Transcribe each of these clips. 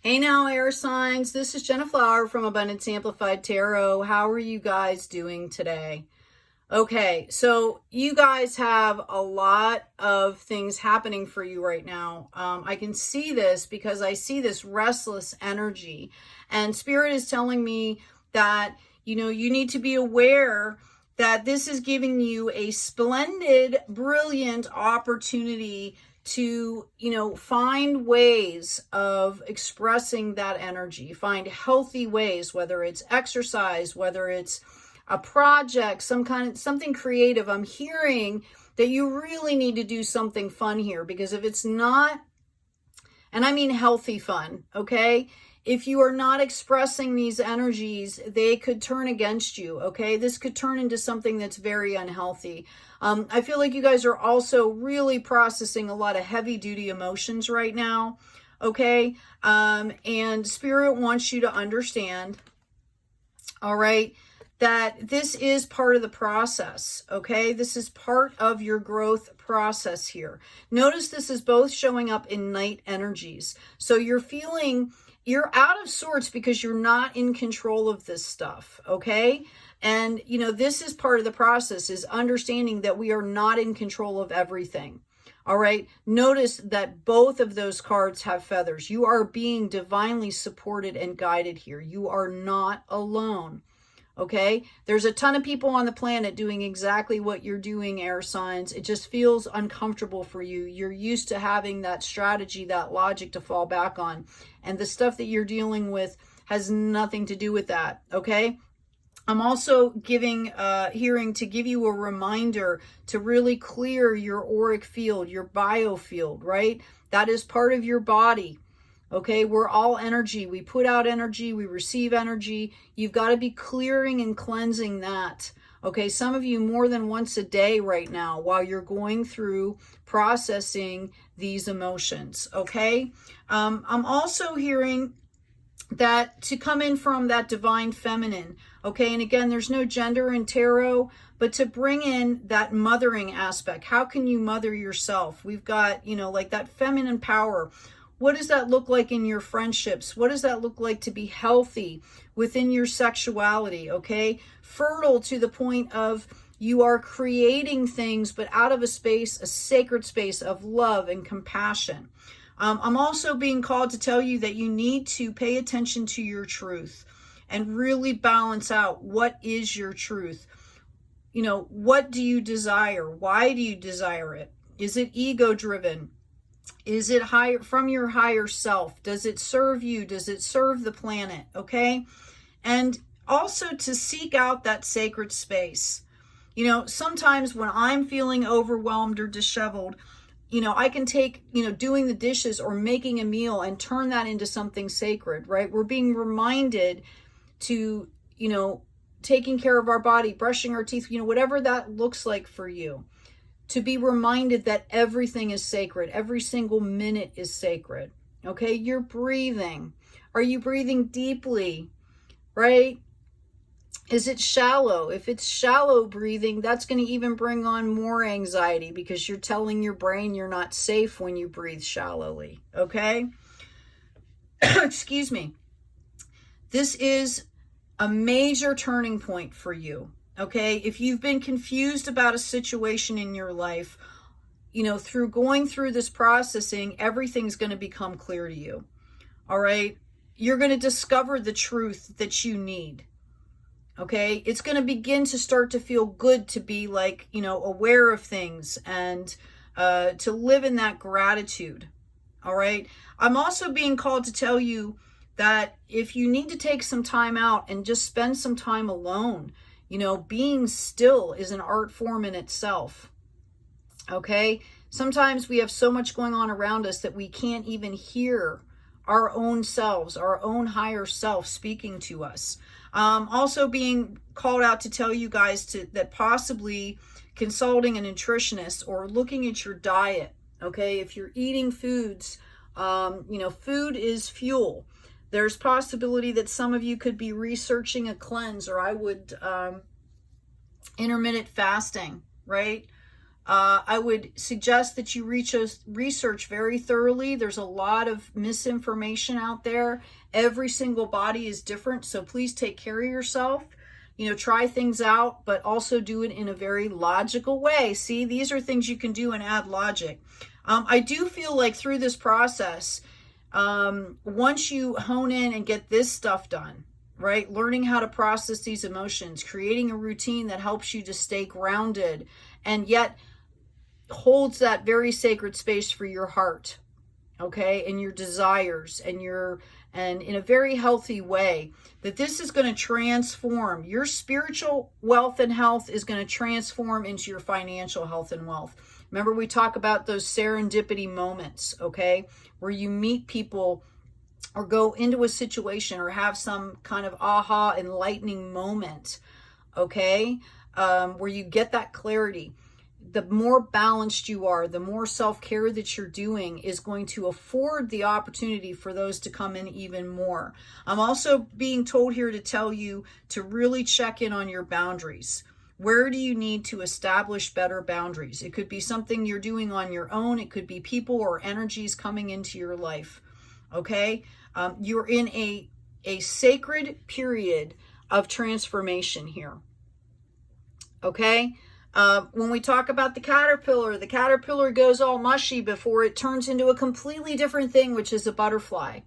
Hey now, air signs. This is Jenna Flower from Abundance Amplified Tarot. How are you guys doing today? Okay, so you guys have a lot of things happening for you right now. I can see this because I see this restless energy, and Spirit is telling me that, you need to be aware that this is giving you a splendid, brilliant opportunity to, find ways of expressing that energy, find healthy ways, whether it's exercise, whether it's a project, something creative. I'm hearing that you really need to do something fun here, because if it's not, and I mean healthy fun, okay? If you are not expressing these energies, they could turn against you, okay? This could turn into something that's very unhealthy. I feel like you guys are also really processing a lot of heavy duty emotions right now, okay? And Spirit wants you to understand, all right, that this is part of the process, okay? This is part of your growth process here. Notice this is both showing up in night energies. So you're feeling, you're out of sorts because you're not in control of this stuff, okay? And, this is part of the process, is understanding that we are not in control of everything. All right. Notice that both of those cards have feathers. You are being divinely supported and guided here. You are not alone. Okay, there's a ton of people on the planet doing exactly what you're doing, air signs. It just feels uncomfortable for you. You're used to having that strategy, that logic to fall back on. And the stuff that you're dealing with has nothing to do with that. Okay, I'm also hearing to give you a reminder to really clear your auric field, your biofield, right? That is part of your body. Okay, we're all energy. We put out energy, we receive energy. You've got to be clearing and cleansing that. Okay, some of you more than once a day right now while you're going through processing these emotions. Okay, I'm also hearing that to come in from that divine feminine. Okay, and again, there's no gender in tarot, but to bring in that mothering aspect. How can you mother yourself? We've got, like that feminine power. What does that look like in your friendships? What does that look like to be healthy within your sexuality, okay? Fertile to the point of you are creating things, but out of a space, a sacred space of love and compassion. I'm also being called to tell you that you need to pay attention to your truth and really balance out what is your truth. What do you desire? Why do you desire it? Is it ego-driven? Is it higher from your higher self? Does it serve you? Does it serve the planet? Okay. And also to seek out that sacred space. Sometimes when I'm feeling overwhelmed or disheveled, I can take, doing the dishes or making a meal and turn that into something sacred, right? We're being reminded to, taking care of our body, brushing our teeth, whatever that looks like for you. To be reminded that everything is sacred. Every single minute is sacred. Okay, you're breathing. Are you breathing deeply? Right? Is it shallow? If it's shallow breathing, that's going to even bring on more anxiety, because you're telling your brain you're not safe when you breathe shallowly. Okay? Excuse me. This is a major turning point for you. Okay, if you've been confused about a situation in your life, through going through this processing, everything's going to become clear to you. All right, you're going to discover the truth that you need. Okay, it's going to begin to start to feel good to be like, aware of things and to live in that gratitude. All right, I'm also being called to tell you that if you need to take some time out and just spend some time alone, being still is an art form in itself. Okay. Sometimes we have so much going on around us that we can't even hear our own selves, our own higher self speaking to us. Also being called out to tell you guys that possibly consulting a nutritionist or looking at your diet. Okay. If you're eating foods, food is fuel. There's possibility that some of you could be researching a cleanse, or I would intermittent fasting, right? I would suggest that you research very thoroughly. There's a lot of misinformation out there. Every single body is different, so please take care of yourself. You know, try things out, but also do it in a very logical way. See, these are things you can do and add logic. I do feel like through this process, once you hone in and get this stuff done, right? Learning how to process these emotions, creating a routine that helps you to stay grounded and yet holds that very sacred space for your heart, okay, and your desires, and in a very healthy way, that this is going to transform your spiritual wealth and health is going to transform into your financial health and wealth. Remember, we talk about those serendipity moments, okay, where you meet people or go into a situation or have some kind of aha enlightening moment, okay, where you get that clarity. The more balanced you are, the more self-care that you're doing is going to afford the opportunity for those to come in even more. I'm also being told here to tell you to really check in on your boundaries. Where do you need to establish better boundaries? It could be something you're doing on your own. It could be people or energies coming into your life. Okay? You're in a sacred period of transformation here. Okay? When we talk about the caterpillar goes all mushy before it turns into a completely different thing, which is a butterfly.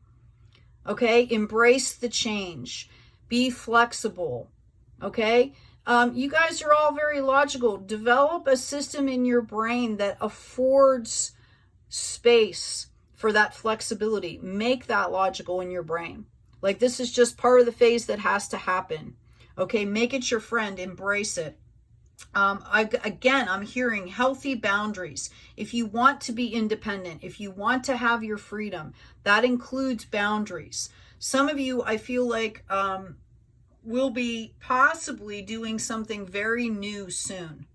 Okay? Embrace the change. Be flexible. Okay? You guys are all very logical. Develop a system in your brain that affords space for that flexibility. Make that logical in your brain. Like, this is just part of the phase that has to happen. Okay? Make it your friend. Embrace it. I'm hearing healthy boundaries. If you want to be independent, if you want to have your freedom, that includes boundaries. Some of you, I feel like, will be possibly doing something very new soon.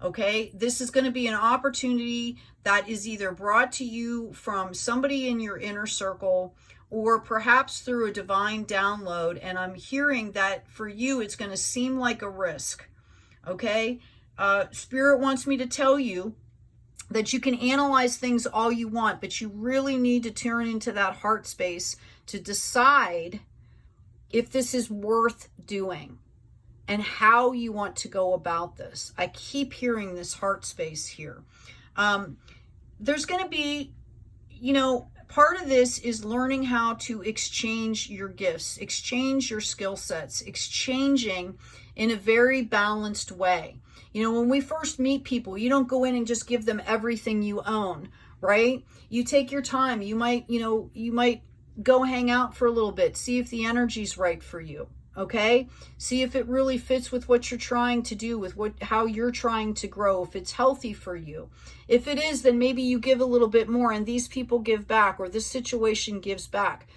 Okay, this is going to be an opportunity that is either brought to you from somebody in your inner circle or perhaps through a divine download. And I'm hearing that for you, it's going to seem like a risk. Okay, Spirit wants me to tell you that you can analyze things all you want, but you really need to turn into that heart space to decide if this is worth doing and how you want to go about this. I keep hearing this heart space here. There's going to be, part of this is learning how to exchange your gifts, exchange your skill sets, exchanging in a very balanced way. When we first meet people, you don't go in and just give them everything you own, right? You take your time. You might go hang out for a little bit, see if the energy's right for you. Okay? See if it really fits with what you're trying to do, with how you're trying to grow, if it's healthy for you. If it is, then maybe you give a little bit more and these people give back, or this situation gives back.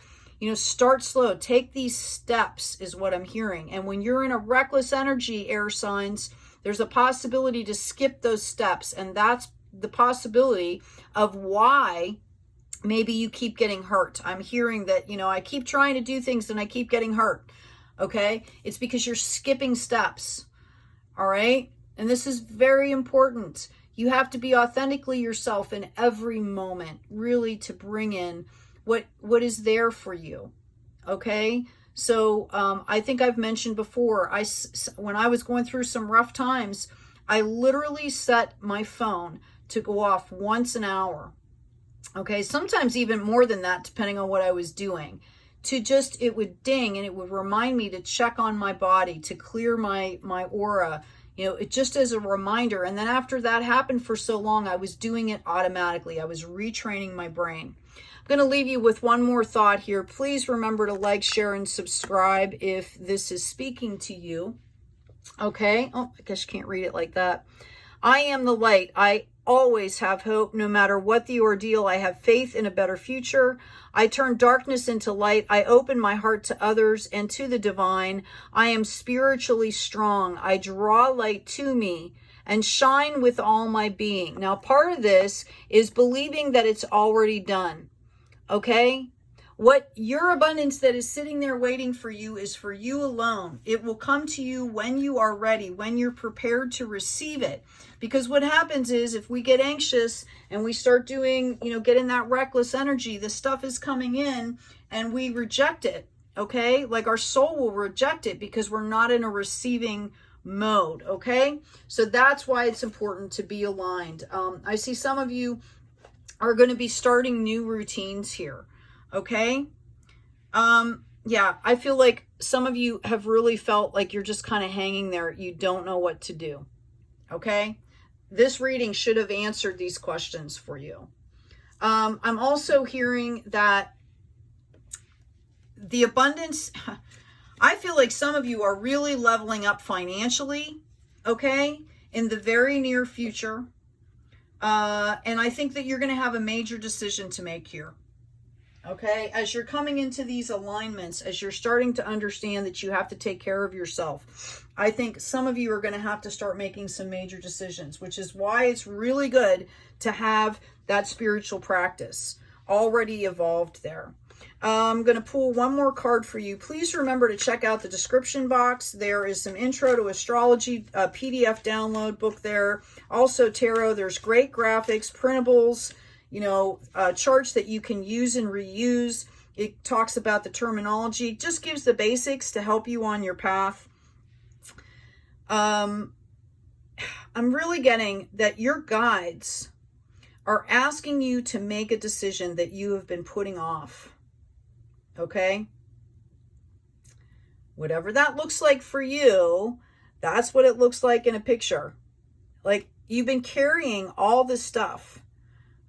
Start slow. Take these steps is what I'm hearing. And when you're in a reckless energy, air signs, there's a possibility to skip those steps. And that's the possibility of why maybe you keep getting hurt. I'm hearing that, I keep trying to do things and I keep getting hurt. Okay? It's because you're skipping steps. All right? And this is very important. You have to be authentically yourself in every moment, really, to bring in what is there for you. Okay? So I think I've mentioned before, when I was going through some rough times, I literally set my phone to go off once an hour. Okay? Sometimes even more than that, depending on what I was doing. It would ding and it would remind me to check on my body, to clear my aura, it just as a reminder. And then after that happened for so long, I was doing it automatically. I was retraining my brain. I'm going to leave you with one more thought here. Please remember to like, share, and subscribe if this is speaking to you. Okay. Oh, I guess you can't read it like that. I am the light. I always have hope. No matter what the ordeal, I have faith in a better future. I turn darkness into light. I open my heart to others and to the divine. I am spiritually strong. I draw light to me and shine with all my being. Now, part of this is believing that it's already done. Okay? What your abundance that is sitting there waiting for you is for you alone. It will come to you when you are ready, when you're prepared to receive it. Because what happens is if we get anxious and we start doing, get in that reckless energy, the stuff is coming in and we reject it. Okay? Like our soul will reject it because we're not in a receiving mode. Okay? So that's why it's important to be aligned. I see some of you are going to be starting new routines here. Okay. Yeah, I feel like some of you have really felt like you're just kind of hanging there. You don't know what to do. Okay. This reading should have answered these questions for you. I'm also hearing that the abundance, I feel like some of you are really leveling up financially. Okay. In the very near future. And I think that you're going to have a major decision to make here. Okay, as you're coming into these alignments, as you're starting to understand that you have to take care of yourself, I think some of you are going to have to start making some major decisions, which is why it's really good to have that spiritual practice already evolved there. I'm going to pull one more card for you. Please remember to check out the description box. There is some intro to astrology, PDF download book there. Also tarot, there's great graphics, printables, charts that you can use and reuse. It talks about the terminology, just gives the basics to help you on your path. I'm really getting that your guides are asking you to make a decision that you have been putting off. Okay? Whatever that looks like for you, that's what it looks like in a picture. Like you've been carrying all this stuff.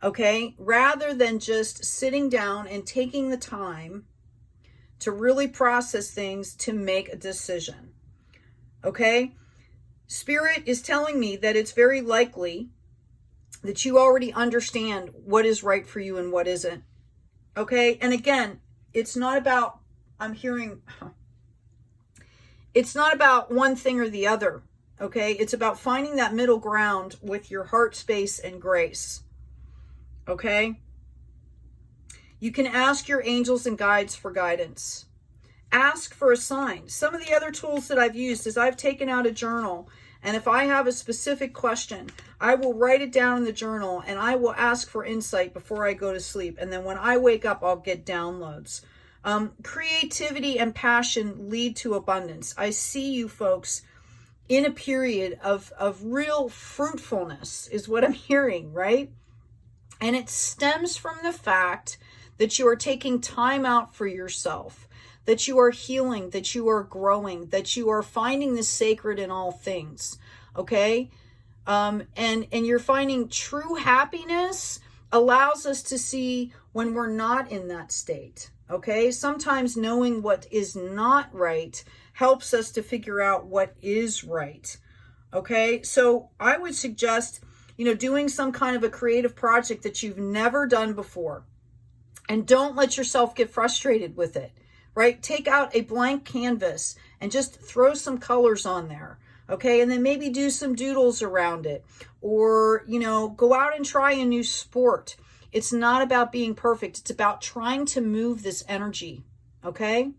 Okay, rather than just sitting down and taking the time to really process things to make a decision. Okay, Spirit is telling me that it's very likely that you already understand what is right for you and what isn't. Okay, and again, it's not about, it's not about one thing or the other. Okay, it's about finding that middle ground with your heart space and grace. Okay? You can ask your angels and guides for guidance. Ask for a sign. Some of the other tools that I've used is I've taken out a journal, and if I have a specific question, I will write it down in the journal and I will ask for insight before I go to sleep. And then when I wake up, I'll get downloads. Creativity and passion lead to abundance. I see you folks in a period of real fruitfulness is what I'm hearing, right? And it stems from the fact that you are taking time out for yourself, that you are healing, that you are growing, that you are finding the sacred in all things. Okay? And you're finding true happiness allows us to see when we're not in that state. Okay? Sometimes knowing what is not right helps us to figure out what is right. Okay? So I would suggest doing some kind of a creative project that you've never done before. And don't let yourself get frustrated with it, right? Take out a blank canvas and just throw some colors on there, okay? And then maybe do some doodles around it. Or, go out and try a new sport. It's not about being perfect. It's about trying to move this energy, okay?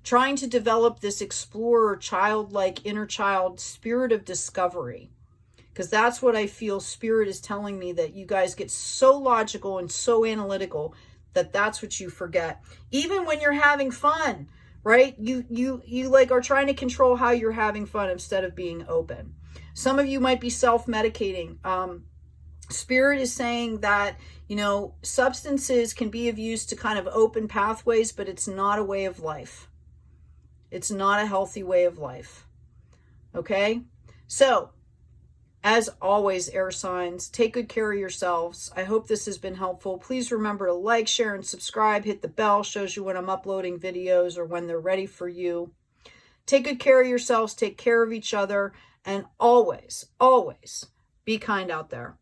Trying to develop this explorer, childlike, inner child spirit of discovery. Because that's what I feel Spirit is telling me, that you guys get so logical and so analytical that that's what you forget. Even when you're having fun, right? You like are trying to control how you're having fun instead of being open. Some of you might be self-medicating. Spirit is saying that, substances can be of use to kind of open pathways, but it's not a way of life. It's not a healthy way of life. Okay? So, as always, air signs, take good care of yourselves. I hope this has been helpful. Please remember to like, share, and subscribe. Hit the bell, shows you when I'm uploading videos or when they're ready for you. Take good care of yourselves, take care of each other, and always, always be kind out there.